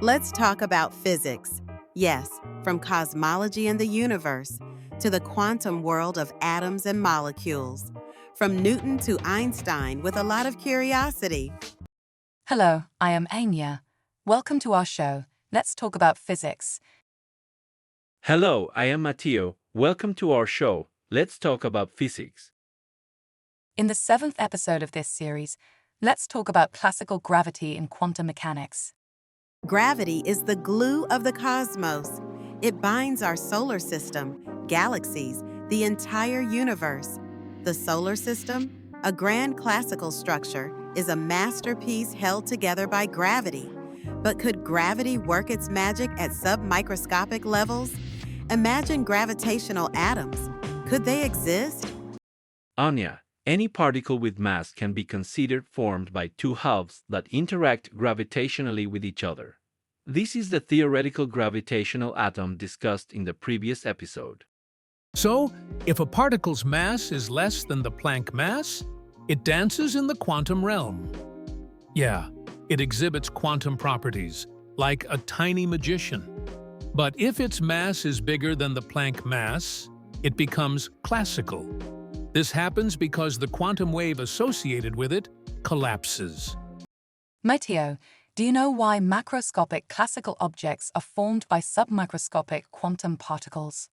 Let's talk about physics. Yes, from cosmology and the universe to the quantum world of atoms and molecules. From Newton to Einstein with a lot of curiosity. Hello, I am Anya. Welcome to our show. Let's talk about physics. Hello, I am Mateo. Welcome to our show. Let's talk about physics. In the 7th episode of this series, let's talk about classical gravity in quantum mechanics. Gravity is the glue of the cosmos. It binds our solar system, galaxies, the entire universe. The solar system, a grand classical structure, is a masterpiece held together by gravity. But could gravity work its magic at submicroscopic levels? Imagine gravitational atoms. Could they exist? Anya, any particle with mass can be considered formed by two halves that interact gravitationally with each other. This is the theoretical gravitational atom discussed in the previous episode. So, if a particle's mass is less than the Planck mass, it dances in the quantum realm. Yeah, it exhibits quantum properties, like a tiny magician. But if its mass is bigger than the Planck mass, it becomes classical. This happens because the quantum wave associated with it collapses. Mateo, do you know why macroscopic classical objects are formed by submicroscopic quantum particles?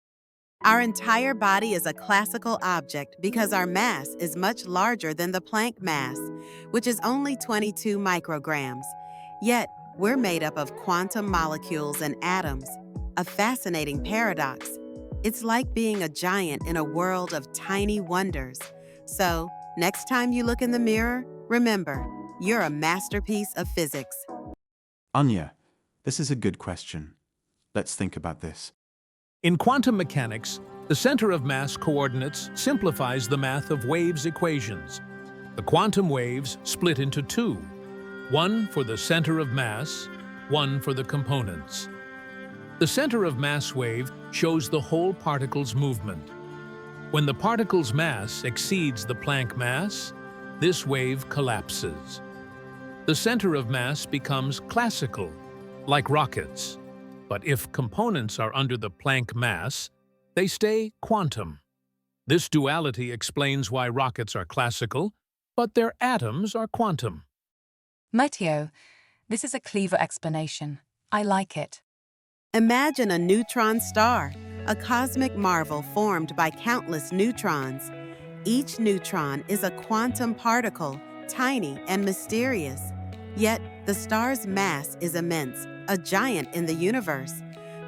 Our entire body is a classical object because our mass is much larger than the Planck mass, which is only 22 micrograms. Yet, we're made up of quantum molecules and atoms, a fascinating paradox. It's like being a giant in a world of tiny wonders. So, next time you look in the mirror, remember, you're a masterpiece of physics. Anya, this is a good question. Let's think about this. In quantum mechanics, the center of mass coordinates simplifies the math of waves equations. The quantum waves split into two, one for the center of mass, one for the components. The center of mass wave shows the whole particle's movement. When the particle's mass exceeds the Planck mass, this wave collapses. The center of mass becomes classical, like rockets. But if components are under the Planck mass, they stay quantum. This duality explains why rockets are classical, but their atoms are quantum. Mateo, this is a clever explanation. I like it. Imagine a neutron star, a cosmic marvel formed by countless neutrons. Each neutron is a quantum particle, tiny and mysterious. Yet, the star's mass is immense, a giant in the universe.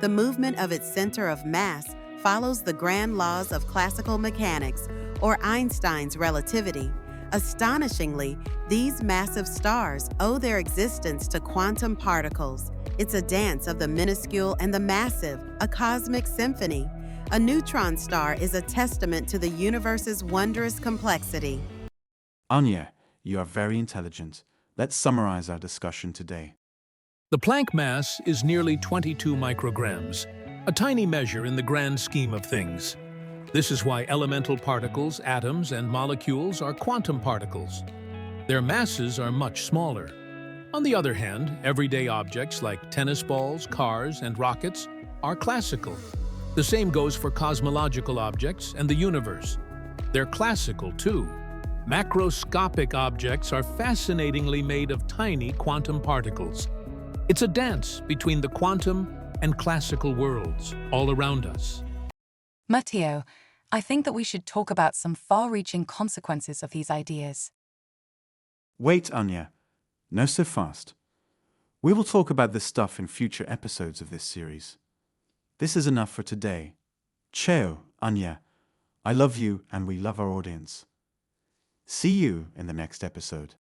The movement of its center of mass follows the grand laws of classical mechanics, or Einstein's relativity. Astonishingly, these massive stars owe their existence to quantum particles. It's a dance of the minuscule and the massive, a cosmic symphony. A neutron star is a testament to the universe's wondrous complexity. Anya, you are very intelligent. Let's summarize our discussion today. The Planck mass is nearly 22 micrograms, a tiny measure in the grand scheme of things. This is why elemental particles, atoms, and molecules are quantum particles. Their masses are much smaller. On the other hand, everyday objects like tennis balls, cars, and rockets are classical. The same goes for cosmological objects and the universe. They're classical too. Macroscopic objects are fascinatingly made of tiny quantum particles. It's a dance between the quantum and classical worlds all around us. Mateo, I think that we should talk about some far-reaching consequences of these ideas. Wait, Anya. No so fast. We will talk about this stuff in future episodes of this series. This is enough for today. Ciao, Anya. I love you and we love our audience. See you in the next episode.